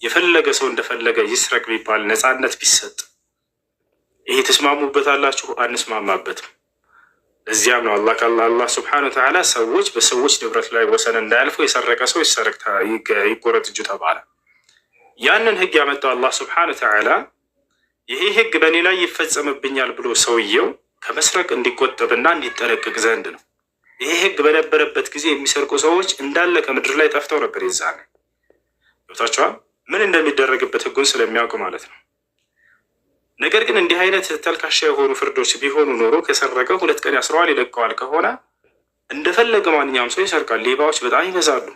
የፈለገ ሰው እንደፈለገ ይስረቅ ቢባል ነፃነት ቢሰጥ ይሄ ተስማሙበታላችሁ? አንስማማበትም። እዚያም ነው አላህ ሱብሓነሁ ወተዓላ ሰዎች በሰዎች ንብረት ላይ ወሰን እንዳያልፉ የሰረቀ ሰው ይቆረጥ እጁ ተባለ። ያንን ህግ ያመጣው አላህ ሱብሓነሁ ወተዓላ ይሄ ህግ በእኔ ላይ ይፈጸምብኛል ብሎ ሰውየው ከመስረቅ እንዲቆጠብና እንዲጠነቀቅ ዘንድ ነው። ይሄ ህግ በነበረበት ጊዜ የሚሰርቁ ሰዎች እንዳለ ከምድር ላይ ጠፍተው ነበር። ይዛኔ ገብታችኋል? ምን እንደሚደረግበት ህጉን ስለሚያውቅ ማለት ነው። ነገር ግን እንዲህ አይነት ተልካሻ የሆኑ ፍርዶች ቢሆኑ ኖሮ ከሰረቀ 2 ቀን ያስረዋል፣ ይለቀዋል። ከሆነ እንደፈለገ ማንኛውም ሰው ይሰርቃል። ሌባዎች በጣም ይበዛሉ።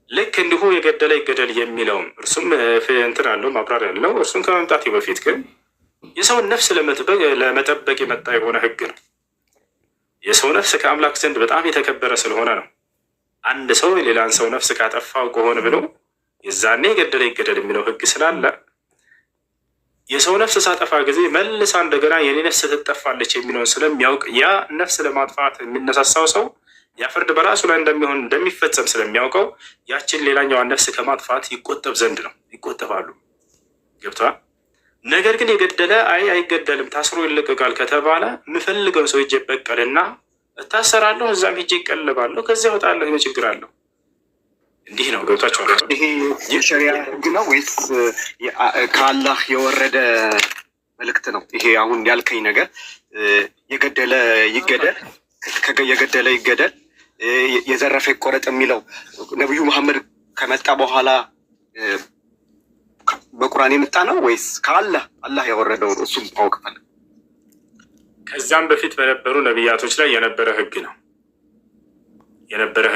ልክ እንዲሁ የገደለ ይገደል የሚለውም እርሱም እንትን አለው ማብራሪያ ያለው እርሱም ከመምጣት በፊት ግን የሰውን ነፍስ ለመጠበቅ የመጣ የሆነ ህግ ነው። የሰው ነፍስ ከአምላክ ዘንድ በጣም የተከበረ ስለሆነ ነው። አንድ ሰው የሌላን ሰው ነፍስ ካጠፋው ከሆነ ብሎ የዛኔ የገደለ ይገደል የሚለው ህግ ስላለ የሰው ነፍስ ሳጠፋ ጊዜ መልሳ እንደገና የኔ ነፍስ ትጠፋለች የሚለውን ስለሚያውቅ ያ ነፍስ ለማጥፋት የሚነሳሳው ሰው ያ ፍርድ በራሱ ላይ እንደሚሆን እንደሚፈጸም ስለሚያውቀው ያችን ሌላኛዋን ነፍስ ከማጥፋት ይቆጠብ ዘንድ ነው። ይቆጠባሉ። ገብተዋል። ነገር ግን የገደለ አይገደልም ታስሮ ይለቀቃል ከተባለ የምፈልገው ሰው ሂጄ በቀልና እታሰራለሁ፣ እዛም ሂጄ ይቀልባለሁ፣ ከዚያ እወጣለሁ። ይሄ ችግር አለው። እንዲህ ነው። ገብታችኋል? ይሄ የሸሪያ ህግ ነው ወይስ ከአላህ የወረደ መልእክት ነው? ይሄ አሁን ያልከኝ ነገር የገደለ ይገደል፣ የገደለ ይገደል፣ የዘረፈ ይቆረጥ የሚለው ነቢዩ መሐመድ ከመጣ በኋላ በቁርአን የመጣ ነው ወይስ ከአላህ ያወረደው ነው? እሱም ማወቅ ፈልግ። ከዛም በፊት በነበሩ ነቢያቶች ላይ የነበረ ህግ ነው። የገደለ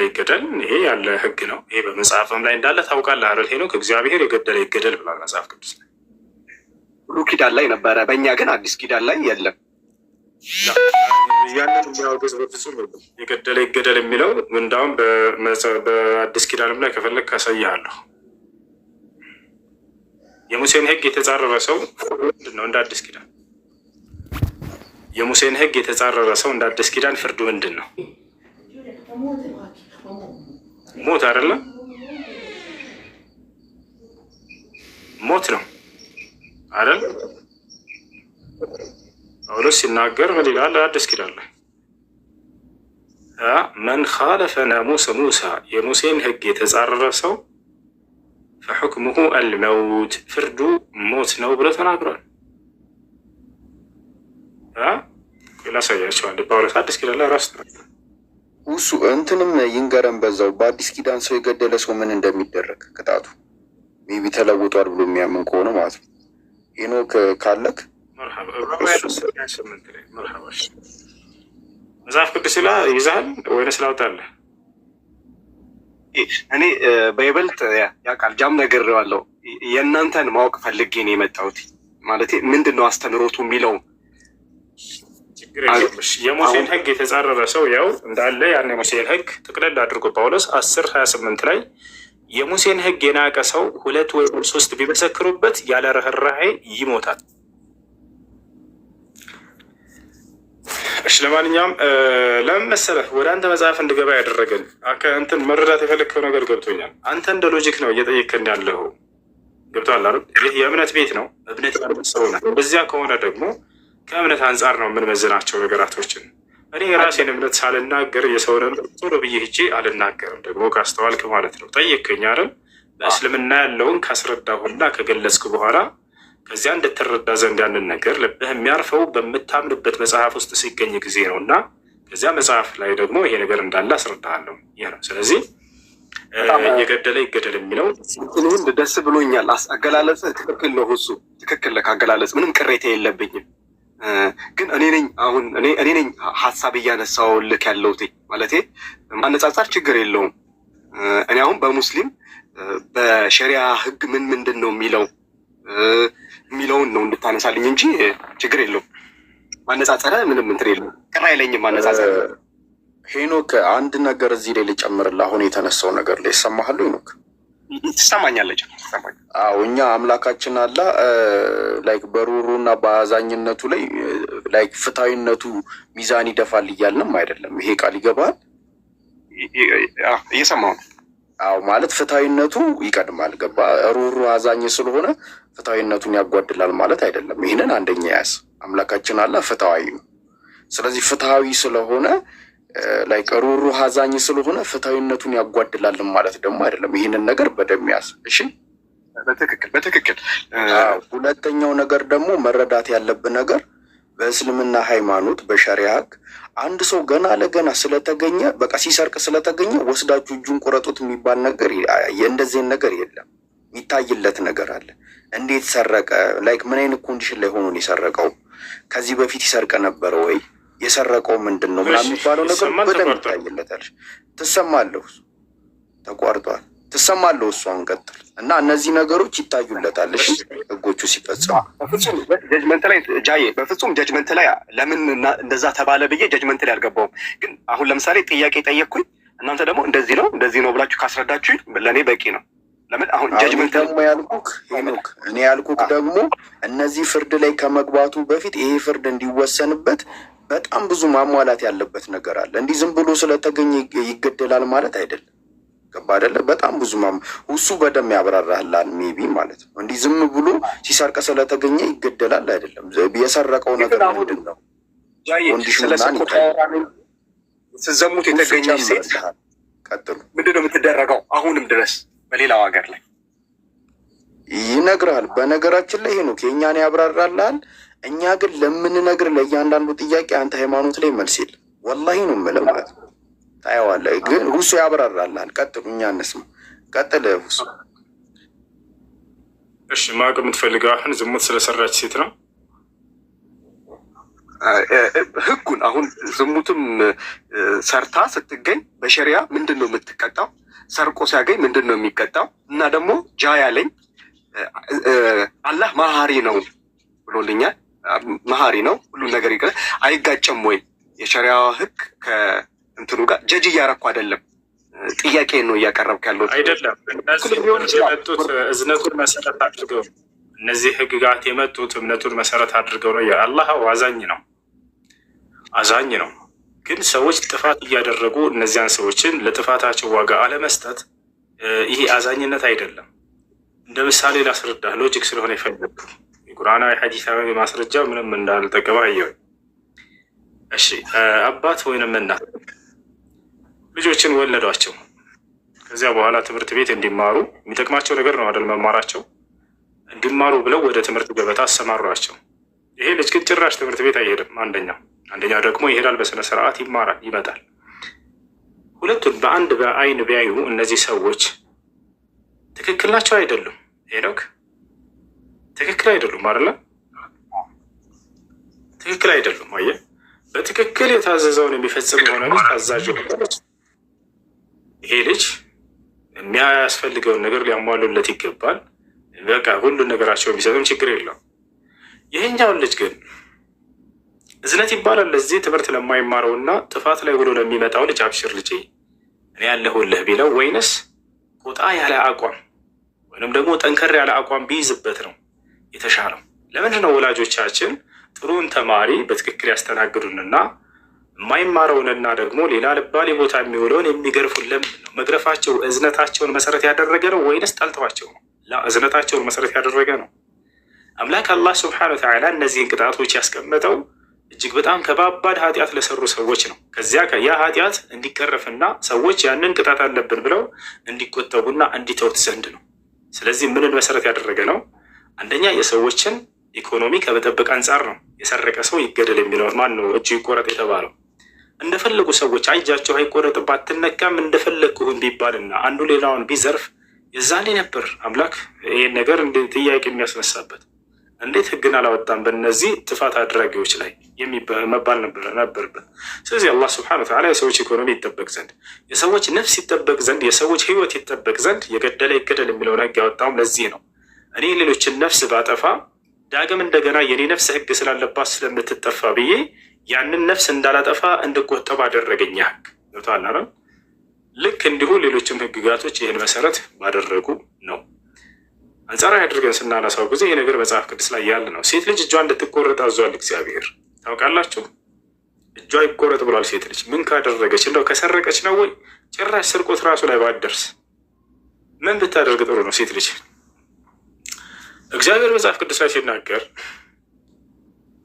ይገደል። ይሄ ያለ ህግ ነው። ይሄ በመጽሐፍም ላይ እንዳለ ታውቃለህ አይደል? ሄኖክ እግዚአብሔር የገደለ ይገደል ብሏል መጽሐፍ ቅዱስ ላይ። ብሉይ ኪዳን ላይ ነበረ፣ በእኛ ግን አዲስ ኪዳን ላይ የለም። ያንን የሚያወግዝ በፍጹም የለም። የገደለ ይገደል የሚለው እንዳውም በአዲስ ኪዳንም ላይ ከፈለግ ካሳይሃለሁ። የሙሴን ህግ የተጻረረ ሰው ምንድን ነው? እንደ አዲስ ኪዳን የሙሴን ህግ የተጻረረ ሰው እንደ አዲስ ኪዳን ፍርዱ ምንድን ነው? ሞት አይደለም? ሞት ነው አይደል? ጳውሎስ ሲናገር ምን ይላል? አዲስ ኪዳን ላይ መን ኻለፈ ናሙሰ ሙሳ የሙሴን ህግ የተጻረረ ሰው ፈሑክሙሁ አልመውት ፍርዱ ሞት ነው ብሎ ተናግሯል። ላሳያቸዋል። ጳውሎስ አዲስ ኪዳን ላይ ራሱ እሱ እንትንም ይንገረን በዛው በአዲስ ኪዳን ሰው የገደለ ሰው ምን እንደሚደረግ ቅጣቱ ሜቢ ተለውጧል ብሎ የሚያምን ከሆነ ማለት ነው። ሄኖክ ካለክ መጽሐፍ ቅዱስ ላ ይዛል ወይንስ ላውጣለህ? እኔ በይበልጥ ያውቃል ጃም ነግሬዋለሁ። የእናንተን ማወቅ ፈልጌ ነው የመጣሁት። ማለት ምንድን ነው አስተምህሮቱ የሚለው ችግር የለምሽ። የሙሴን ህግ የተጻረረ ሰው ያው እንዳለ ያን የሙሴን ህግ ጥቅልል አድርጎ ጳውሎስ 10:28 ላይ የሙሴን ህግ የናቀ ሰው 2 ወይም 3 ቢመሰክሩበት ያለ ርህራሄ ይሞታል። እሺ ለማንኛውም ለምን መሰለህ ወደ አንተ መጽሐፍ እንድገባ ያደረገን እንትን መረዳት የፈለግከው ነገር ገብቶኛል። አንተ እንደ ሎጂክ ነው እየጠየቅከን ያለው። ገብቶሃል አይደል? ይህ የእምነት ቤት ነው። እምነት ያለው ሰው ነው። በዚያ ከሆነ ደግሞ ከእምነት አንጻር ነው የምንመዝናቸው ነገራቶችን። እኔ የራሴን እምነት ሳልናገር የሰውን ቶሎ ብዬ ሂጄ አልናገርም። ደግሞ ካስተዋልክ ማለት ነው። ጠየቅከኝ አይደል? በእስልምና ያለውን ካስረዳሁና ከገለጽክ በኋላ ከዚያ እንድትረዳ ዘንድ ያንን ነገር ልብህ የሚያርፈው በምታምንበት መጽሐፍ ውስጥ ሲገኝ ጊዜ ነው እና ከዚያ መጽሐፍ ላይ ደግሞ ይሄ ነገር እንዳለ አስረዳሃለሁ። ይህ ነው። ስለዚህ የገደለ ይገደል የሚለው ደስ ብሎኛል። አገላለጽ ትክክል ነው። እሱ ትክክል ለክ አገላለጽ ምንም ቅሬታ የለብኝም። ግን እኔ ነኝ ሀሳብ እያነሳው ልክ ያለሁት ማለት ማነጻጸር ችግር የለውም። እኔ አሁን በሙስሊም በሸሪያ ህግ ምንድን ነው የሚለውን ነው እንድታነሳልኝ እንጂ ችግር የለውም። ማነጻጸረ ምንም እንትን የለውም። ቅር አይለኝም ማነጻጸር። ሄኖክ አንድ ነገር እዚህ ላይ ልጨምርልህ። አሁን የተነሳው ነገር ላይ ይሰማሃል ሄኖክ? ትሰማኛለች? አዎ እኛ አምላካችን አላ ላይክ በሩሩና በአዛኝነቱ ላይ ላይክ ፍትሃዊነቱ ሚዛን ይደፋል እያልንም አይደለም። ይሄ ቃል ይገባል? እየሰማሁ ነው። አዎ ማለት ፍትሐዊነቱ ይቀድማል። ገባ? ሩሩ አዛኝ ስለሆነ ፍትሐዊነቱን ያጓድላል ማለት አይደለም። ይህንን አንደኛ ያዝ። አምላካችን አላህ ፍትሐዊ ነው። ስለዚህ ፍትሐዊ ስለሆነ ላይክ ሩሩ አዛኝ ስለሆነ ፍትሐዊነቱን ያጓድላልን ማለት ደግሞ አይደለም። ይህንን ነገር በደንብ ያዝ። እሺ፣ በትክክል። ሁለተኛው ነገር ደግሞ መረዳት ያለብን ነገር በእስልምና ሃይማኖት በሸሪዓ ሕግ አንድ ሰው ገና ለገና ስለተገኘ በቃ ሲሰርቅ ስለተገኘ ወስዳችሁ እጁን ቁረጡት የሚባል ነገር የእንደዚህን ነገር የለም። የሚታይለት ነገር አለ። እንዴት ሰረቀ? ላይክ ምን አይነት ኮንዲሽን ላይ ሆኖ ነው የሰረቀው? ከዚህ በፊት ይሰርቅ ነበረ ወይ? የሰረቀው ምንድን ነው ምናምን የሚባለው ነገር በደንብ ይታይለታል። ትሰማለሁ፣ ተቋርጧል። ትሰማለሁ። እሷን ቀጥል እና እነዚህ ነገሮች ይታዩለታል። እሺ፣ ህጎቹ ሲፈጸሙ በፍጹም ጀጅመንት ላይ ጃዬ፣ በፍጹም ጀጅመንት ላይ ለምን እንደዛ ተባለ ብዬ ጀጅመንት ላይ አልገባውም። ግን አሁን ለምሳሌ ጥያቄ ጠየቅኩኝ፣ እናንተ ደግሞ እንደዚህ ነው ብላችሁ ካስረዳችሁኝ ለእኔ በቂ ነው። ለምን አሁን ጀጅመንት ደግሞ ያልኩክ ሄኖክ፣ እኔ ያልኩክ ደግሞ እነዚህ ፍርድ ላይ ከመግባቱ በፊት ይሄ ፍርድ እንዲወሰንበት በጣም ብዙ ማሟላት ያለበት ነገር አለ። እንዲህ ዝም ብሎ ስለተገኘ ይገደላል ማለት አይደለም። ገባ አይደለ? በጣም ብዙ እሱ በደንብ ያብራራህላል ሜቢ ማለት ነው። እንዲህ ዝም ብሎ ሲሰርቀ ስለተገኘ ይገደላል አይደለም። የሰረቀው ነገር ምንድን ነው? ስዘሙት የተገኘች ሴት ቀጥሉ ምንድን ነው የምትደረገው? አሁንም ድረስ በሌላው ሀገር ላይ ይነግርሃል። በነገራችን ላይ ሄኖክ የእኛን ያብራራልሃል። እኛ ግን ለምንነግር ለእያንዳንዱ ጥያቄ አንተ ሃይማኖት ላይ መልስ የለም። ወላሂ ነው የምልህ ማለት ነው። ታየዋለህ። ግን ሁሱ ያብራራልሃል። ቀጥሉ፣ እኛ እንስማ። ቀጥል ሁሱ። እሺ፣ ማወቅ የምትፈልገው አሁን ዝሙት ስለሰራች ሴት ነው ህጉን። አሁን ዝሙትም ሰርታ ስትገኝ በሸሪያ ምንድን ነው የምትቀጣው? ሰርቆ ሲያገኝ ምንድን ነው የሚቀጣው? እና ደግሞ ጃ ያለኝ አላህ መሀሪ ነው ብሎልኛል። መሀሪ ነው፣ ሁሉም ነገር ይቀር አይጋጨም ወይ? የሸሪያ ህግ ከእንትኑ ጋር ጀጅ እያረኩ አይደለም፣ ጥያቄ ነው እያቀረብክ ያለው አይደለም። እነዚህ የመጡት እዝነቱን መሰረት አድርገው እነዚህ ህግጋት የመጡት እምነቱን መሰረት አድርገው ነው። የአላህ አዛኝ ነው፣ አዛኝ ነው። ግን ሰዎች ጥፋት እያደረጉ እነዚያን ሰዎችን ለጥፋታቸው ዋጋ አለመስጠት ይሄ አዛኝነት አይደለም። እንደ ምሳሌ ላስረዳህ፣ ሎጂክ ስለሆነ የፈለግኩ የቁርአናዊ ሐዲሳዊ ማስረጃ ምንም እንዳልጠቀመ አየሁ። እሺ፣ አባት ወይንም እናት ልጆችን ወለዷቸው። ከዚያ በኋላ ትምህርት ቤት እንዲማሩ የሚጠቅማቸው ነገር ነው አይደል? መማራቸው እንዲማሩ ብለው ወደ ትምህርት ገበታ አሰማሯቸው። ይሄ ልጅ ግን ጭራሽ ትምህርት ቤት አይሄድም። አንደኛው ደግሞ ይሄዳል፣ በስነ ስርዓት ይማራል፣ ይመጣል። ሁለቱን በአንድ በአይን ቢያዩ እነዚህ ሰዎች ትክክል ናቸው አይደሉም? ሄኖክ ትክክል አይደሉም አይደለ? ትክክል አይደሉም። አየህ፣ በትክክል የታዘዘውን የሚፈጽም የሆነ ልጅ ታዛዥ ሆነች። ይሄ ልጅ የሚያስፈልገውን ነገር ሊያሟሉለት ይገባል። በቃ ሁሉን ነገራቸው የሚሰጥም ችግር የለውም። ይሄኛውን ልጅ ግን እዝነት ይባላል ለዚህ ትምህርት ለማይማረውና ጥፋት ላይ ብሎ ለሚመጣው ልጅ አብሽር ልጄ እኔ ያለሁልህ ቢለው፣ ወይንስ ቁጣ ያለ አቋም ወይንም ደግሞ ጠንከር ያለ አቋም ቢይዝበት ነው የተሻለው? ለምንድን ነው ወላጆቻችን ጥሩን ተማሪ በትክክል ያስተናግዱንና የማይማረውንና ደግሞ ሌላ ልባሌ ቦታ የሚውለውን የሚገርፉን? ለምንድን ነው መግረፋቸው? እዝነታቸውን መሰረት ያደረገ ነው ወይንስ ጠልተዋቸው ነው? እዝነታቸውን መሰረት ያደረገ ነው። አምላክ አላህ ስብሐነሁ ወተዓላ እነዚህን ቅጣቶች ያስቀመጠው እጅግ በጣም ከባባድ ኃጢአት ለሰሩ ሰዎች ነው። ከዚያ ያ ኃጢአት እንዲቀረፍና ሰዎች ያንን ቅጣት አለብን ብለው እንዲቆጠቡና እንዲተውት ዘንድ ነው። ስለዚህ ምንን መሰረት ያደረገ ነው? አንደኛ የሰዎችን ኢኮኖሚ ከመጠበቅ አንጻር ነው። የሰረቀ ሰው ይገደል የሚለው ማን ነው? እጁ ይቆረጥ የተባለው እንደፈለጉ ሰዎች እጃቸው አይቆረጥ ባትነካም እንደፈለግኩህን ቢባልና አንዱ ሌላውን ቢዘርፍ የዛኔ ነበር አምላክ ይህን ነገር ጥያቄ የሚያስነሳበት። እንዴት ህግን አላወጣም በእነዚህ ጥፋት አድራጊዎች ላይ መባል ነበርበት። ስለዚህ አላህ ስብሐነሁ ወተዓላ የሰዎች ኢኮኖሚ ይጠበቅ ዘንድ፣ የሰዎች ነፍስ ይጠበቅ ዘንድ፣ የሰዎች ህይወት ይጠበቅ ዘንድ የገደለ ይገደል የሚለውን ህግ ያወጣውም ለዚህ ነው። እኔ ሌሎችን ነፍስ ባጠፋ ዳግም እንደገና የኔ ነፍስ ህግ ስላለባት ስለምትጠፋ ብዬ ያንን ነፍስ እንዳላጠፋ እንድቆጠብ አደረገኝ ህግ። ገብቶሃል? ልክ እንዲሁ ሌሎችም ህግጋቶች ይህን መሰረት ባደረጉ ነው። አንጻራዊ አድርገን ስናነሳው ጊዜ ይህ ነገር መጽሐፍ ቅዱስ ላይ ያለ ነው። ሴት ልጅ እጇ እንድትቆረጥ አዟል እግዚአብሔር። ታውቃላችሁ? እጇ ይቆረጥ ብሏል። ሴት ልጅ ምን ካደረገች? እንደው ከሰረቀች ነው ወይ? ጭራሽ ስርቆት ራሱ ላይ ባደርስ ምን ብታደርግ ጥሩ ነው? ሴት ልጅ እግዚአብሔር መጽሐፍ ቅዱስ ላይ ሲናገር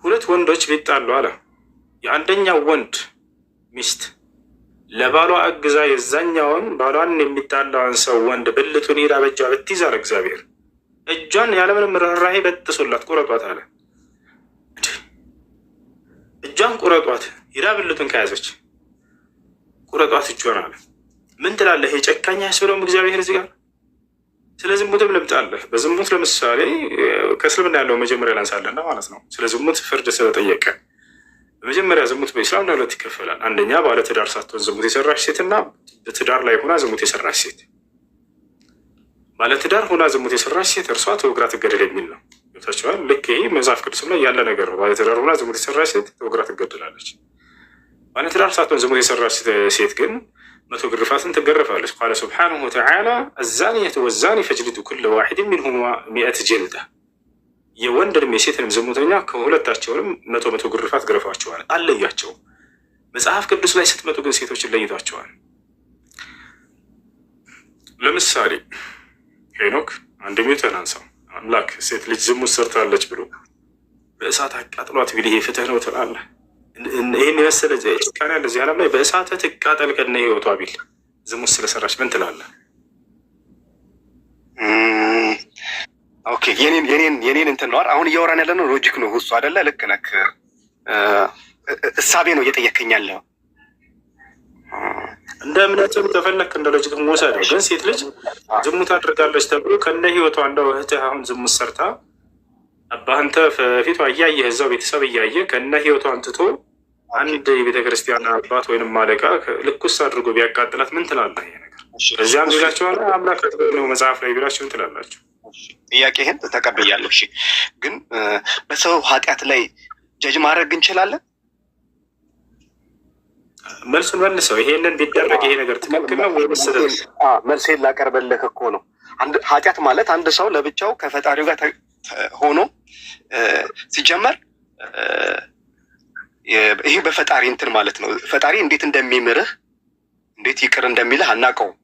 ሁለት ወንዶች ቢጣሉ አለ የአንደኛው ወንድ ሚስት ለባሏ አግዛ የዛኛውን ባሏን የሚጣላውን ሰው ወንድ ብልቱን ሄዳ በእጇ ብትይዝ አለ እግዚአብሔር እጇን ያለምንም ርኅራኄ በጥሶላት ቁረጧት አለ። እጇን ቁረጧት፣ ሄዳ ብልቱን ከያዘች ቁረጧት እጇን አለ። ምን ትላለህ? የጨካኝ ያስብለውም እግዚአብሔር እዚህ ጋር። ስለ ዝሙትም ልምጣለህ። በዝሙት ለምሳሌ ከእስልምና ያለው መጀመሪያ ላንሳለና ማለት ነው። ስለ ዝሙት ፍርድ ስለጠየቀ በመጀመሪያ ዝሙት በኢስላም ለሁለት ይከፈላል። አንደኛ ባለትዳር ሳትሆን ዝሙት የሰራች ሴት እና በትዳር ላይ ሆና ዝሙት የሰራች ሴት። ባለትዳር ሆና ዝሙት የሰራች ሴት እርሷ ተወግራ ትገደል የሚል ነው። ገብታችኋል? ልክ ይህ መጽሐፍ ቅዱስም ላይ ያለ ነገር ነው። ባለትዳር ሆና ዝሙት የሰራች ሴት ተወግራ ትገደላለች። ባለትዳር ሳትሆን ዝሙት የሰራች ሴት ግን 100 ግርፋትን ትገረፋለች። ቃለ ሱብሓነሁ ወተዓላ አዛኒየቱ ወዛኒ ፈጅሊዱ ኩለ ዋሒድን ሚንሁማ 100 ጀልዳ። የወንድንም የሴትንም ዝሙተኛ ከሁለታቸውንም 100 ግርፋት ገረፏቸዋል። አለያቸው። መጽሐፍ ቅዱስ ላይ ስትመጡ ግን ሴቶችን ለይቷቸዋል። ለምሳሌ ሄኖክ አንደኛው አንሳው አምላክ ሴት ልጅ ዝሙት ሰርታለች ብሎ በእሳት አቃጥሏት ቢል ይሄ ፍትህ ነው ትላለህ? ይህን የመሰለ ጭካኔ ያለ እዚህ ዓለም ላይ በእሳት ትቃጠል ከነ ህይወቷ ቢል ዝሙት ስለሰራች ምን ትላለህ? ኦኬ የኔን እንትን ነው አሁን እያወራን ያለ ነው። ሎጂክ ነው እሱ አይደለ? ልክ ነክ እሳቤ ነው እየጠየከኝ ያለው። እንደ እምነትም ተፈለክ እንደ ሎጂክ መውሰደው። ግን ሴት ልጅ ዝሙት አድርጋለች ተብሎ ከነ ህይወቷ እንደው እህትህ አሁን ዝሙት ሰርታ አባህንተ ፊቷ እያየህ እዛው ቤተሰብ እያየ ከነ ህይወቷ አንትቶ አንድ የቤተ ክርስቲያን አባት ወይንም አለቃ ልኩስ አድርጎ ቢያቃጥላት ምን ትላለህ? ይሄ ነገር እዚያም ቢላቸዋል አምላክ ነው መጽሐፍ ላይ ቢላቸው ምን ትላላችሁ? ጥያቄህን ተቀብያለሁ። እሺ፣ ግን በሰው ኃጢአት ላይ ጀጅ ማድረግ እንችላለን? መልሱን መልሰው። ይሄንን ቢደረግ ይሄ ነገር ትክክል ነው ወይ መሰለህ? መልሴን ላቀርበልህ እኮ ነው። አንድ ኃጢአት ማለት አንድ ሰው ለብቻው ከፈጣሪው ጋር ሆኖ ሲጀመር ይሄ በፈጣሪ እንትን ማለት ነው። ፈጣሪ እንዴት እንደሚምርህ እንዴት ይቅር እንደሚልህ አናውቀውም።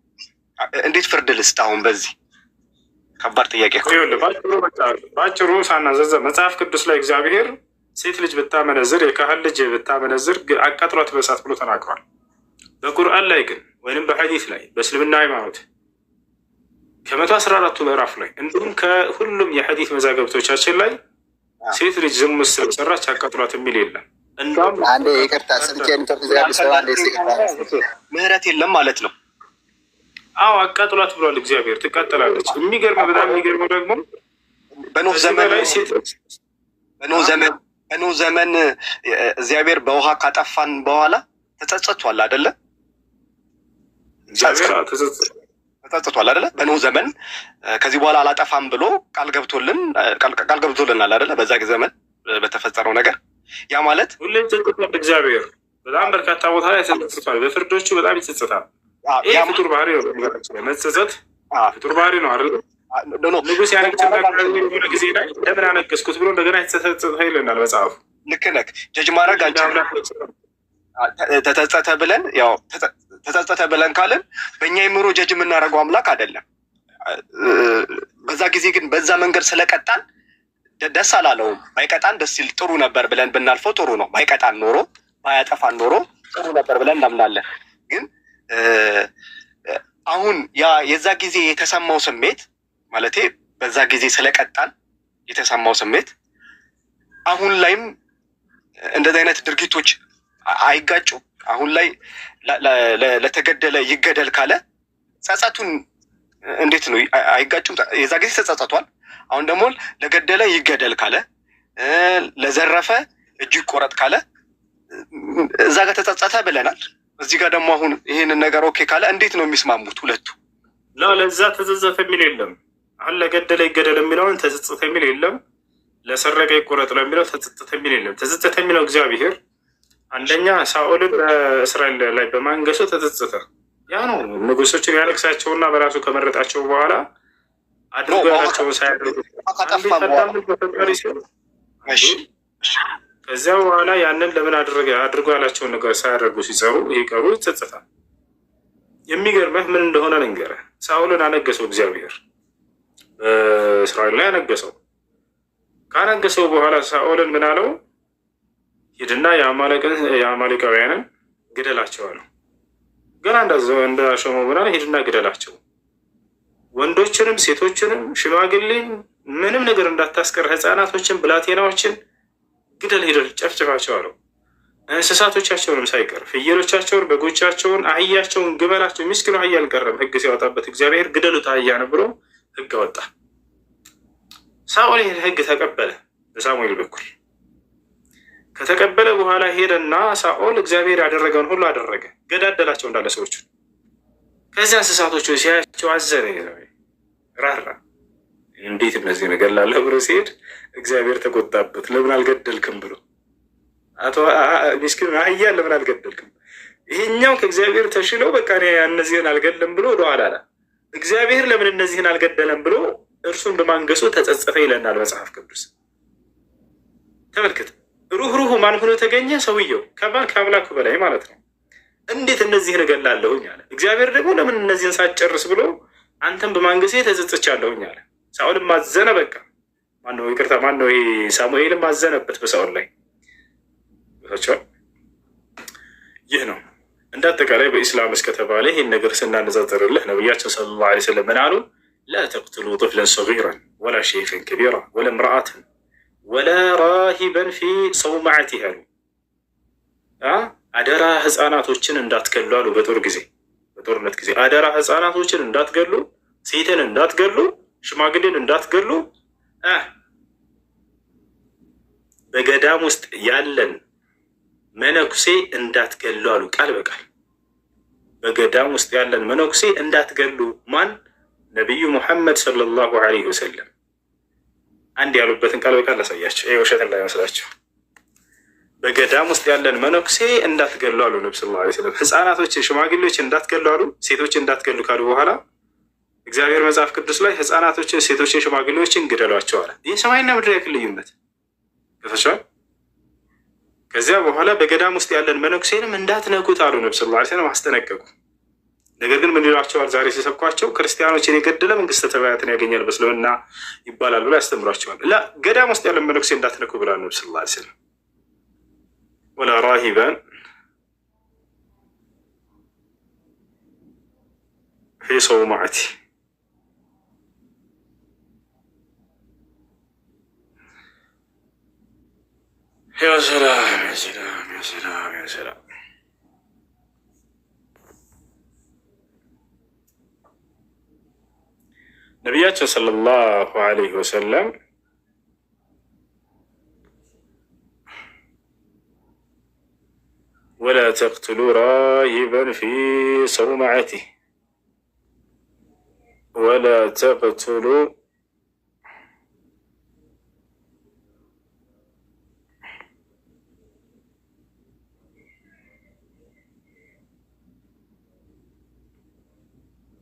እንዴት ፍርድ ልስጥ? አሁን በዚህ ከባድ ጥያቄ ባጭሩ ሳናዘዘ መጽሐፍ ቅዱስ ላይ እግዚአብሔር ሴት ልጅ ብታመነዝር የካህን ልጅ ብታመነዝር አቃጥሏት በእሳት ብሎ ተናግሯል። በቁርአን ላይ ግን ወይንም በሐዲስ ላይ በእስልምና ሃይማኖት ከ114ቱ ምዕራፍ ላይ እንዲሁም ከሁሉም የሐዲስ መዛገብቶቻችን ላይ ሴት ልጅ ዝሙት ስለሰራች አቃጥሏት የሚል የለም። እንደውም አንዴ ይቅርታ ምህረት የለም ማለት ነው። አዎ አቃጥሏት ብሏል እግዚአብሔር። ትቃጠላለች። የሚገርመው በጣም የሚገርመው ደግሞ በኖህ ዘመን ላይ ሴት በኖህ ዘመን እግዚአብሔር በውሃ ካጠፋን በኋላ ተጸጽቷል አይደለ? ተጸጽቷል አይደለ? በኖህ ዘመን ከዚህ በኋላ አላጠፋም ብሎ ቃል ገብቶልናል አይደለ? በዛ ዘመን በተፈጠረው ነገር ያ ማለት ሁሌ ተጸጽቷል እግዚአብሔር። በጣም በርካታ ቦታ ላይ ተጸጽቷል። በፍርዶቹ በጣም ይጸጽታል። ይህ ፍጡር ባህሪ ነው። መጸጸት ፍጡር ባህሪ ነው አይደለ? ንጉሥ ያነግስና የሆነ ጊዜ ላይ ለምን አነገስኩት ብሎ እንደገና የተጸጸተ ይለናል መጽሐፉ። ልክ ነህ። ጀጅ ማድረግ ተጸጸተ ብለን ያው ተጸጸተ ብለን ካለን በእኛ የምሮ ጀጅ የምናደርገው አምላክ አይደለም። በዛ ጊዜ ግን በዛ መንገድ ስለቀጣን ደስ አላለውም። ባይቀጣን ደስ ይል ጥሩ ነበር ብለን ብናልፈው ጥሩ ነው። ባይቀጣን ኖሮ ባያጠፋን ኖሮ ጥሩ ነበር ብለን እናምናለን። ግን አሁን ያ የዛ ጊዜ የተሰማው ስሜት ማለቴ በዛ ጊዜ ስለቀጣን የተሰማው ስሜት አሁን ላይም እንደዚህ አይነት ድርጊቶች አይጋጩ። አሁን ላይ ለተገደለ ይገደል ካለ ጸጸቱን እንዴት ነው? አይጋጩም። የዛ ጊዜ ተጸጸቷል። አሁን ደግሞ ለገደለ ይገደል ካለ፣ ለዘረፈ እጁ ይቆረጥ ካለ እዛ ጋር ተጸጸተ ብለናል። እዚህ ጋር ደግሞ አሁን ይሄንን ነገር ኦኬ ካለ እንዴት ነው የሚስማሙት ሁለቱ? ለዛ ተጸጸተ የሚል የለም። አሁን ለገደለ ይገደል የሚለውን ተጸጸተ የሚል የለም። ለሰረቀ ይቆረጥ ለሚለው ተጸጸተ የሚል የለም። ተጸጸተ የሚለው እግዚአብሔር አንደኛ ሳኦልን በእስራኤል ላይ በማንገሱ ተጸጸተ። ያ ነው ንጉሶችን ያለቅሳቸውና በራሱ ከመረጣቸው በኋላ አድርጎ ያላቸውን ሳያደርጉ ከዚያ በኋላ ያንን ለምን አድርጎ ያላቸውን ነገር ሳያደርጉ ሲሰሩ ይቀሩ ይጸጸታል። የሚገርምህ ምን እንደሆነ ልንገርህ። ሳኦልን አነገሰው እግዚአብሔር በእስራኤል ላይ አነገሰው። ካነገሰው በኋላ ሳኦልን ምን አለው? ሂድና የአማሌቃውያንን ግደላቸው አለው። ገና እንዳሾመው ምን አለ? ሂድና ግደላቸው፣ ወንዶችንም ሴቶችንም ሽማግሌን ምንም ነገር እንዳታስቀር፣ ህፃናቶችን ብላቴናዎችን ግደል፣ ሂደል ጨፍጭፋቸው አለው። እንስሳቶቻቸውንም ሳይቀር ፍየሎቻቸውን፣ በጎቻቸውን፣ አህያቸውን፣ ግመላቸው፣ ምስኪኑ አህያ አልቀረም። ህግ ሲያወጣበት እግዚአብሔር ግደሉት አህያን ብሎ ህግ አወጣ። ሳኦል ይህን ህግ ተቀበለ በሳሙኤል በኩል። ከተቀበለ በኋላ ሄደና ሳኦል እግዚአብሔር ያደረገውን ሁሉ አደረገ፣ ገዳደላቸው እንዳለ ሰዎቹ። ከዚያ እንስሳቶቹ ሲያያቸው አዘነ፣ ራራ። እንዴት እነዚህ ነገር ላለ ብሎ ሲሄድ እግዚአብሔር ተቆጣበት። ለምን አልገደልክም ብሎ አቶ ምስኪን አህያ ለምን አልገደልክም? ይሄኛው ከእግዚአብሔር ተሽለው በቃ እነዚህን አልገደለም ብሎ ወደኋላ አለ። እግዚአብሔር ለምን እነዚህን አልገደለም ብሎ እርሱን በማንገሱ ተጸጸፈ ይለናል መጽሐፍ ቅዱስ። ተመልከት፣ ሩህሩህ ማን ሆኖ ተገኘ? ሰውየው ከአምላኩ በላይ ማለት ነው። እንዴት እነዚህን እገላለሁኝ አለ። እግዚአብሔር ደግሞ ለምን እነዚህን ሳትጨርስ ብሎ አንተን በማንገሴ ተጸጽቻለሁኝ አለ። ሳኦልም ማዘነ። በቃ ማነው ይቅርታ፣ ማነው ይሄ ሳሙኤልም ማዘነበት በሳኦል ላይ። ይህ ነው እንደ አጠቃላይ በኢስላም እስከተባለ ይህን ነገር ስናነጻጽርልህ ነቢያችን ሰለላሁ ዐለይሂ ወሰለም ምን አሉ? ላ ተቅትሉ ጥፍለን ሰጊራን ወላ ሸይኸን ከቢራ ወላ እምረአትን ወላ ራሂበን ፊ ሰውማዕቲህ አሉ። አደራ ህፃናቶችን እንዳትገሉ አሉ። በጦርነት ጊዜ አደራ ህፃናቶችን እንዳትገሉ፣ ሴትን እንዳትገሉ፣ ሽማግሌን እንዳትገሉ፣ በገዳም ውስጥ ያለን መነኩሴ እንዳትገሉ አሉ። ቃል በቃል በገዳም ውስጥ ያለን መነኩሴ እንዳትገሉ። ማን? ነቢዩ ሙሐመድ ሰለላሁ ዐለይሂ ወሰለም አንድ ያሉበትን ቃል በቃል ላሳያቸው፣ ይሄ ውሸት እንዳይመስላቸው። በገዳም ውስጥ ያለን መነኩሴ እንዳትገሉ አሉ ነቢ ሰለላሁ ዐለይሂ ወሰለም። ህፃናቶችን፣ ሽማግሌዎችን እንዳትገሉ አሉ። ሴቶችን እንዳትገሉ ካሉ በኋላ እግዚአብሔር መጽሐፍ ቅዱስ ላይ ህፃናቶችን፣ ሴቶችን፣ ሽማግሌዎችን ግደሏቸው አለ። ይህ ሰማይና ምድር ያክል ልዩነት ገፈቸዋል። ከዚያ በኋላ በገዳም ውስጥ ያለን መነኩሴንም እንዳትነኩት አሉ ነቢ ሰለላሁ ዐለይሂ ወሰለም አስጠነቀቁ። ነገር ግን ምን ይሏቸዋል? ዛሬ ሲሰብኳቸው ክርስቲያኖችን የገደለ መንግስተ ሰማያትን ያገኛል በእስልምና ይባላል ብሎ ያስተምሯቸዋል። ላ ገዳም ውስጥ ያለን መነኩሴ እንዳትነኩ ብሏል ነቢ ሰለላሁ ዐለይሂ ወሰለም። ወላ ራሂባን ፊ ሰውማዕቲ ያ ሰላም ያ ሰላም ያ ሰላም ያ ሰላም። ነቢያችን ሰለላሁ ዐለይሂ ወሰለም ወላ ተቅትሉ ራሂበን ፊ ሰውማዕቲህ ወላ ተቅትሉ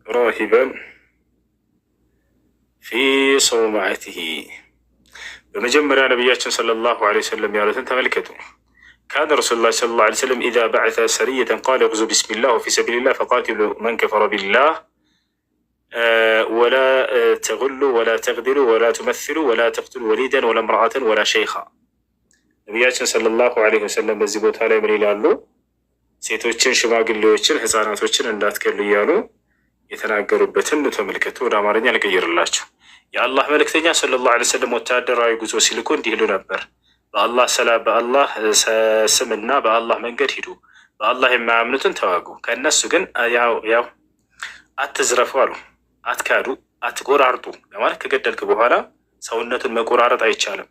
ራሂበን ፊ ሰውማዕቲህ። በመጀመሪያ ነቢያችን ሰለላሁ ዐለይሂ ወሰለም ያሉትን ተመልከቱ። ካነ ረሱሉላህ ሰለላሁ ዐለይሂ ወሰለም ኢዛ በዐሰ ሰሪየተን ቃለ እግዙ ቢስሚላህ ወፊ ሰቢሊላህ ፈቃቲሉ መን ከፈረ ቢላህ ወላ ተጉሉ ወላ ተግድሉ ወላ ቱመሲሉ ወላ ተቅትሉ ወሊደን ወላ እምረአተን ወላ ሸይኻ። ነቢያችን ሰለላሁ ዐለይሂ ወሰለም በዚህ ቦታ ላይ ምን ይላሉ? ሴቶችን፣ ሽማግሌዎችን፣ ህፃናቶችን እንዳትገሉ እያሉ የተናገሩበትን ተመልከቱ። ወደ አማርኛ ልቀይርላችሁ። የአላህ መልእክተኛ ሰለላሁ ዐለይሂ ወሰለም ወታደራዊ ጉዞ ሲልኩ እንዲህ ይሉ ነበር። በአላህ ስምና በአላህ መንገድ ሂዱ፣ በአላህ የማያምኑትን ተዋጉ፣ ከእነሱ ግን ያው አትዝረፉ አሉ። አትካዱ፣ አትቆራርጡ ለማለት ከገደልክ በኋላ ሰውነቱን መቆራረጥ አይቻልም።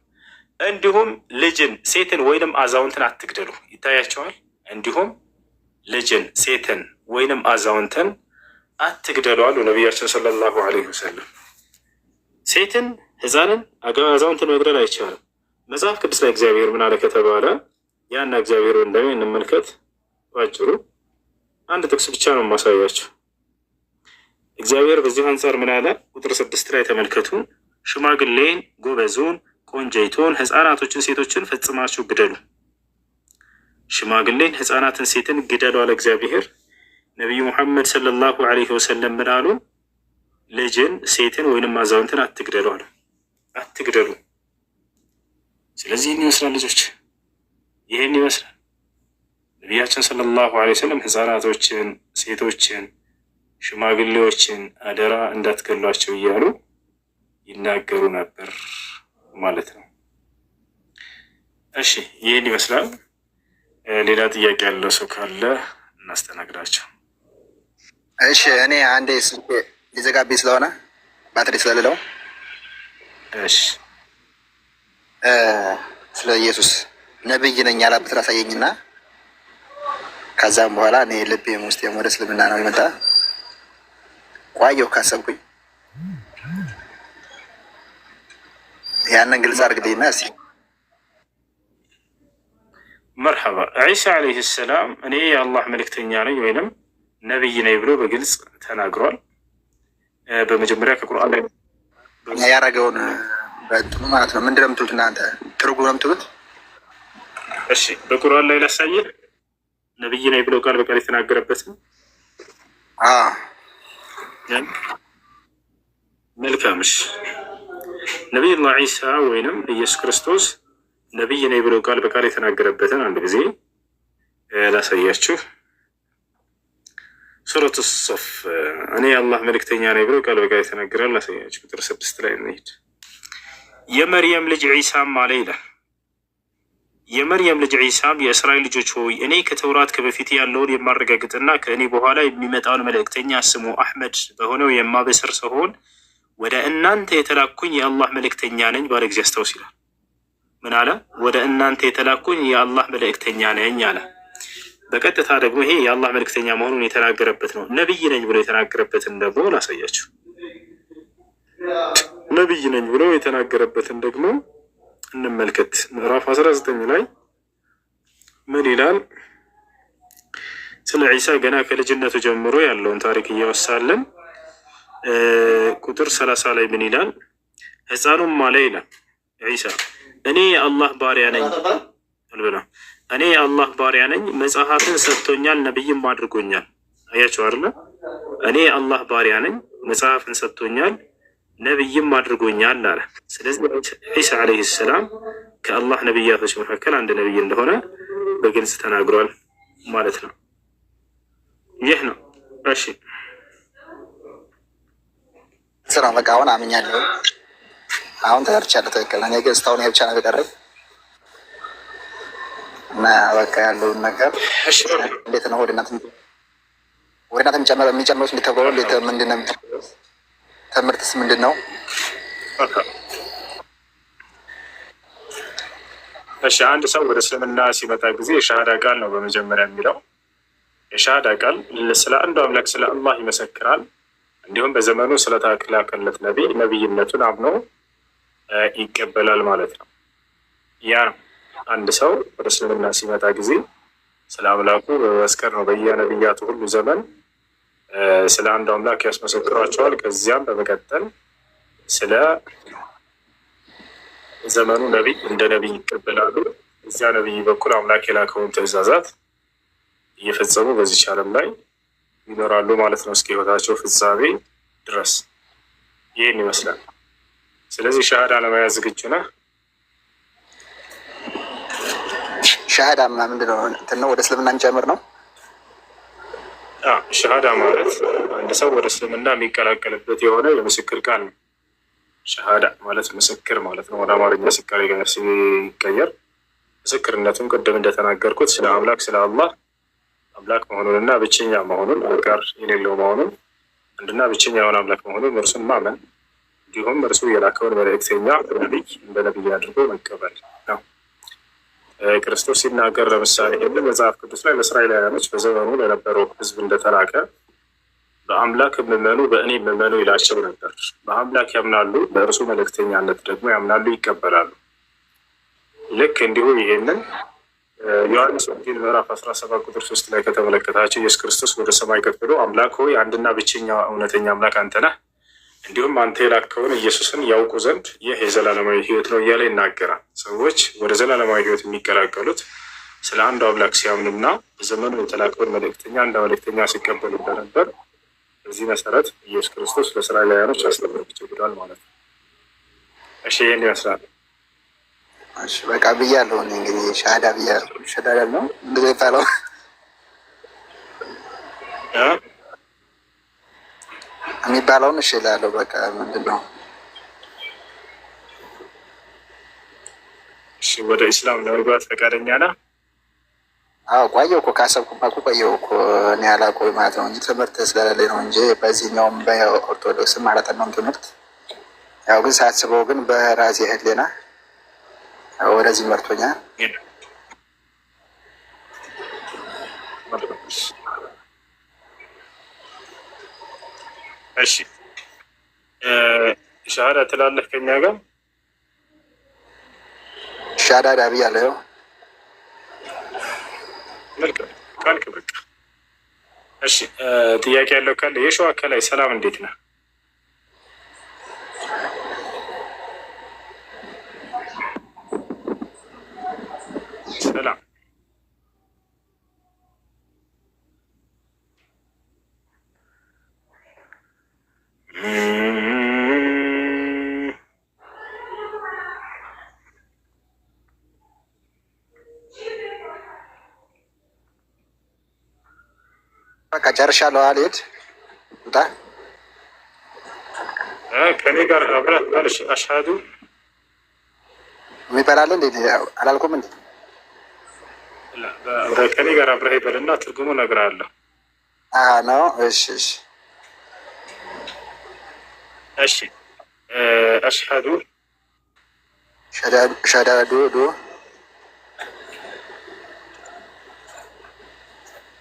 እንዲሁም ልጅን፣ ሴትን ወይንም አዛውንትን አትግደሉ። ይታያቸዋል። እንዲሁም ልጅን፣ ሴትን ወይንም አዛውንትን አትግደሉ አሉ ነቢያችን ሰለላሁ ዐለይሂ ወሰለም። ሴትን፣ ህፃንን፣ አዛውንትን መግደል አይቻልም። መጽሐፍ ቅዱስ ላይ እግዚአብሔር ምን አለ ከተባለ ያና እግዚአብሔር እንደሚ እንመልከት። ባጭሩ አንድ ጥቅስ ብቻ ነው ማሳያቸው። እግዚአብሔር በዚህ አንጻር ምን አለ? ቁጥር 6 ላይ ተመልከቱ። ሽማግሌን፣ ጎበዙን፣ ቆንጆይቱን፣ ህፃናቶችን፣ ሴቶችን ፈጽማችሁ ግደሉ። ሽማግሌን፣ ህፃናትን፣ ሴትን ግደሉ አለ እግዚአብሔር። ነቢዩ ሙሐመድ ሰለላሁ ዐለይሂ ወሰለም ምን አሉ? ልጅን፣ ሴትን ወይንም አዛውንትን አትግደሉ አሉ። አትግደሉ። ስለዚህ ይህን ይመስላል ልጆች፣ ይህን ይመስላል። ነቢያችን ሰለላሁ ዐለይሂ ወሰለም ህፃናቶችን፣ ሴቶችን፣ ሽማግሌዎችን አደራ እንዳትገሏቸው እያሉ ይናገሩ ነበር ማለት ነው። እሺ ይህን ይመስላል። ሌላ ጥያቄ ያለው ሰው ካለ እናስተናግዳቸው። እሺ እኔ አንዴ ስልክ ሊዘጋብኝ ስለሆነ ባትሪ ስለሌለው፣ እሺ ስለ ኢየሱስ ነብይ ነኝ ያላበትን አሳየኝና ከዛም በኋላ እኔ ልቤም ውስጤም ወደ እስልምና ነው የመጣ። ቆየሁ ካሰብኩኝ ያንን ግልጽ አድርግልኝና እስኪ። መርሐባ። ዒሳ ዓለይሂ ሰላም እኔ የአላህ መልእክተኛ ነኝ ወይንም ነቢይ ነኝ ብሎ በግልጽ ተናግሯል። በመጀመሪያ ከቁርአን ላይ ያደረገውን በእንትኑ ማለት ነው። ምንድን ነው የምትሉት እናንተ? ትርጉም ነው የምትሉት? እሺ በቁርአን ላይ ላሳየህ። ነቢይ ነኝ ብሎ ቃል በቃል የተናገረበት ነው። መልካምሽ ነቢዩላህ ዒሳ ወይንም ኢየሱስ ክርስቶስ ነቢይ ነኝ ብሎ ቃል በቃል የተናገረበትን አንድ ጊዜ ላሳያችሁ። ሱረቱ ሶፍ እኔ የአላህ መልእክተኛ ነኝ ብሎ ቃል በቃል የተናገራል። ላሳያችሁ። ቁጥር 6 ላይ እንሂድ። የመርየም ልጅ ዒሳም አለ ይላል። የመርየም ልጅ ዒሳም የእስራኤል ልጆች ሆይ እኔ ከተውራት ከበፊት ያለውን የማረጋግጥና ከእኔ በኋላ የሚመጣውን መልእክተኛ ስሙ አሕመድ በሆነው የማበስር ስሆን ወደ እናንተ የተላኩኝ የአላህ መልእክተኛ ነኝ ባለ ጊዜ አስታውስ ይላል። ምን አለ? ወደ እናንተ የተላኩኝ የአላህ መልእክተኛ ነኝ አለ። በቀጥታ ደግሞ ይሄ የአላህ መልእክተኛ መሆኑን የተናገረበት ነው። ነቢይ ነኝ ብሎ የተናገረበትን ደግሞ ላሳያችሁ። ነቢይ ነኝ ብሎ የተናገረበትን ደግሞ እንመልከት። ምዕራፍ 19 ላይ ምን ይላል? ስለ ዒሳ ገና ከልጅነቱ ጀምሮ ያለውን ታሪክ እያወሳለን። ቁጥር 30 ላይ ምን ይላል? ሕፃኑም አለ ይላል ዒሳ እኔ የአላህ ባሪያ ነኝ ብላ እኔ የአላህ ባሪያ ነኝ፣ መጽሐፍን ሰጥቶኛል፣ ነቢይም አድርጎኛል። አያቸው አይደለ? እኔ የአላህ ባሪያ ነኝ፣ መጽሐፍን ሰጥቶኛል፣ ነቢይም አድርጎኛል አለ። ስለዚህ ዒሳ ዓለይሂ ሰላም ከአላህ ነቢያቶች መካከል አንድ ነቢይ እንደሆነ በግልጽ ተናግሯል ማለት ነው። ይህ ነው። እሺ ስራ በቃ አሁን አምኛለሁ። አሁን ተረድቻለሁ። ትክክል። እኔ ግን እስካሁን ብቻ ነው የቀረኝ እና በቃ ያለውን ነገር እንዴት ነው ወደ እናት የሚጨምሩት? እንዴት ተብሎ ምንድን ነው የሚጨምሩት? ትምህርትስ ምንድን ነው? እሺ አንድ ሰው ወደ እስልምና ሲመጣ ጊዜ የሻሃዳ ቃል ነው በመጀመሪያ የሚለው። የሻሃዳ ቃል ስለ አንዱ አምላክ ስለ አላህ ይመሰክራል። እንዲሁም በዘመኑ ስለተላከለት ነቢይ ነቢይነቱን አምኖ ይቀበላል ማለት ነው። ያ ነው አንድ ሰው ወደ እስልምና ሲመጣ ጊዜ ስለ አምላኩ በመስከር ነው። በየነቢያቱ ሁሉ ዘመን ስለ አንዱ አምላክ ያስመሰክሯቸዋል። ከዚያም በመቀጠል ስለ ዘመኑ ነቢይ እንደ ነቢይ ይቀበላሉ። እዚያ ነቢይ በኩል አምላክ የላከውን ትእዛዛት እየፈጸሙ በዚች ዓለም ላይ ይኖራሉ ማለት ነው እስከ ህይወታቸው ፍጻሜ ድረስ። ይህን ይመስላል። ስለዚህ ሻሃዳ ለመያዝ ዝግጁ ነህ? ሻሃዳ ምንድን ነው? እንትን ነው ወደ እስልምና የሚጨምር ነው። ሻሃዳ ማለት አንድ ሰው ወደ እስልምና የሚቀላቀልበት የሆነ የምስክር ቃል ነው። ሻሃዳ ማለት ምስክር ማለት ነው። ወደ አማርኛ ሲቀየር ምስክርነቱን ቅድም እንደተናገርኩት ስለ አምላክ ስለ አላህ አምላክ መሆኑንና ብቸኛ መሆኑን አጋር የሌለው መሆኑን አንድና ብቸኛ የሆነ አምላክ መሆኑን እርሱን ማመን እንዲሁም እርሱ የላከውን መልእክተኛ ነቢይ እንደ ነቢይ አድርጎ መቀበል ነው። ክርስቶስ ሲናገር ለምሳሌ ይህንን መጽሐፍ ቅዱስ ላይ ለእስራኤላውያኖች በዘመኑ ለነበረው ሕዝብ እንደተላከ በአምላክ የምመኑ በእኔ የምመኑ ይላቸው ነበር። በአምላክ ያምናሉ፣ በእርሱ መልእክተኛነት ደግሞ ያምናሉ፣ ይቀበላሉ። ልክ እንዲሁ ይሄንን ዮሐንስ ወንጌል ምዕራፍ 17 ቁጥር 3 ላይ ከተመለከታቸው ኢየሱስ ክርስቶስ ወደ ሰማይ ከፍ ብሎ አምላክ ሆይ አንድና ብቸኛ እውነተኛ አምላክ አንተ ነህ፣ እንዲሁም አንተ የላከውን ኢየሱስን ያውቁ ዘንድ ይህ የዘላለማዊ ሕይወት ነው እያለ ይናገራል። ሰዎች ወደ ዘላለማዊ ሕይወት የሚቀላቀሉት ስለ አንዱ አምላክ ሲያምኑና በዘመኑ የተላከውን መልእክተኛ እንደ መልእክተኛ ሲቀበሉ እንደነበር በዚህ መሰረት ኢየሱስ ክርስቶስ ለእስራኤላውያኖች አስተምሯቸው ሄዷል ማለት ነው። እሺ ይህን ይመስላል። እሺ በቃ ብያለሁ። እንግዲህ ሻሃዳ ብያለሁ። ሻሃዳ ነው እንደዚህ ይባላል የሚባለውን እሺ እላለሁ። በቃ ምንድን ነው? እሺ ወደ ኢስላም ለመግባት ፈቃደኛ ነህ? አዎ ቆየሁ እኮ ካሰብኩማ እኮ ቆየሁ እኮ እኔ አላቆይ ማለት ነው እንጂ ትምህርት ስለሌለኝ ነው እንጂ በዚህኛውም በኦርቶዶክስም ማለት ነው ትምህርት ያው ግን ሳስበው ግን በራሴ ህሊና ወደዚህ መርቶኛል። እሺ ሻሃዳ ትላለህ ከኛ ጋር? ሻሃዳ ብያለሁ። መልካም ካልክ በቃ እሺ። ጥያቄ ያለው ካለ የሸዋ ከላይ ሰላም፣ እንዴት ነህ? ሰላም በቃ ጨርሻለሁ። አልሄድ ውጣ ከኔ ጋር አብረህ ባልሽ አሽሃዱ የሚበላል እንዴ አላልኩም እንዴ? ከኔ ጋር አብረህ ይበልና ትርጉሙ እነግርሃለሁ። ነው። እሺ እሺ እሺ አሽሃዱ ሻዳዱ ዱ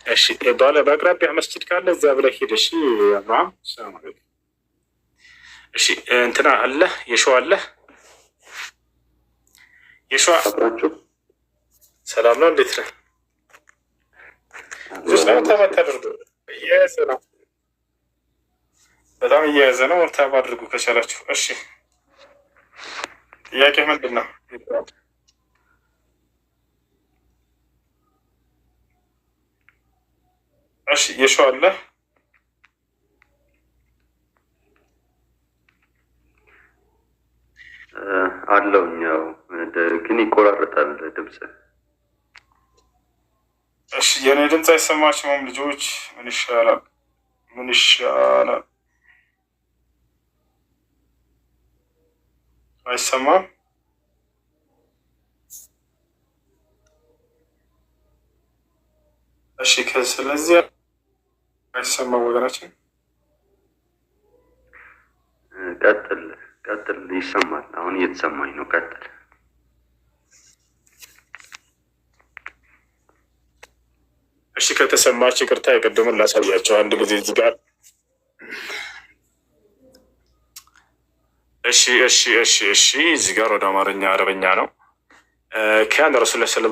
እሺ ባለ በአቅራቢያ መስጂድ ካለ እዚያ ብለህ ሂድ። እሺ አብርሃም ሰላም አለይኩም። እሺ እንትና አለ የሸዋ አለ የሸዋ ሰላም ነው። እንዴት ነህ? ታባት አድርጉ። እየያዘ ነው፣ በጣም እየያዘ ነው። ታብ አድርጉ ከቻላችሁ። እሺ ጥያቄ ምንድን ነው? እሺ የሸዋ አለ አለውኝ። ያው ግን ይቆራረጣል ድምጽ። እሺ የኔ ድምፅ አይሰማችሁም ልጆች? ምን ይሻላል? ምን ይሻላል? አይሰማም? እሺ ስለዚህ አይሰማም ወገናችን። ቀጥል ቀጥል፣ ይሰማል። አሁን እየተሰማኝ ነው። ቀጥል። እሺ ከተሰማች ይቅርታ፣ የቀደሙን ላሳያቸው አንድ ጊዜ እዚህ ጋር። እሺ እሺ እሺ እሺ እዚህ ጋር ወደ አማርኛ አረበኛ ነው። كان رسول الله صلى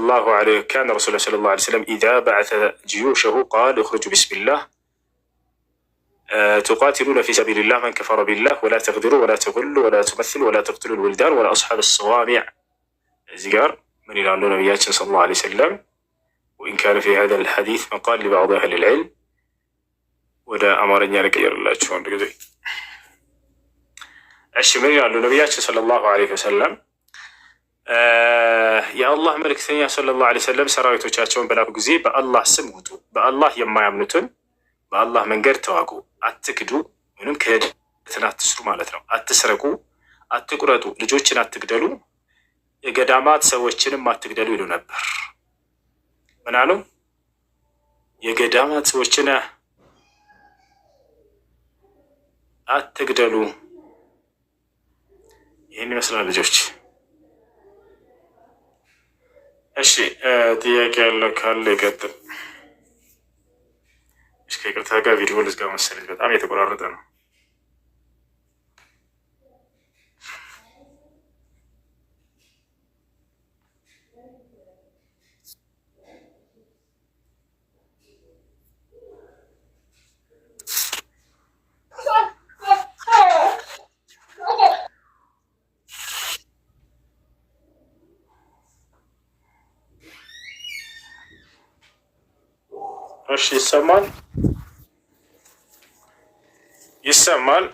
الله عليه وسلم إذا بعث جيوشه قال اخرجوا بسم الله تقاتلون في سبيل الله من كفر بالله ولا تغدروا ولا تغلوا ولا تمثلوا ولا تقتلوا الولدان ولا أصحاب الصوامع. زجار من يلعنون نبياتنا صلى الله عليه وسلم. وإن كان في هذا الحديث مقال لبعض أهل العلم ولا أمرني لك يا الله شلون بقدر أشي من يلعنون نبياتنا صلى الله عليه وسلم የአላህ መልእክተኛ ሰለላሁ ዐለይሂ ወሰለም ሰራዊቶቻቸውን በላኩ ጊዜ በአላህ ስም ውጡ፣ በአላህ የማያምኑትን በአላህ መንገድ ተዋጉ፣ አትክዱ፣ ምንም ክህደትን አትስሩ ማለት ነው። አትስረቁ፣ አትቁረጡ፣ ልጆችን አትግደሉ፣ የገዳማት ሰዎችንም አትግደሉ ይሉ ነበር። ምን አሉ? የገዳማት ሰዎችን አትግደሉ። ይህን ይመስላል ልጆች። እሺ ጥያቄ ያለው ካለ ይቀጥል። እሺ ከይቅርታ ጋር ቪዲዮ ልዝጋ መሰለኝ፣ በጣም የተቆራረጠ ነው። እሺ ይሰማል ይሰማል።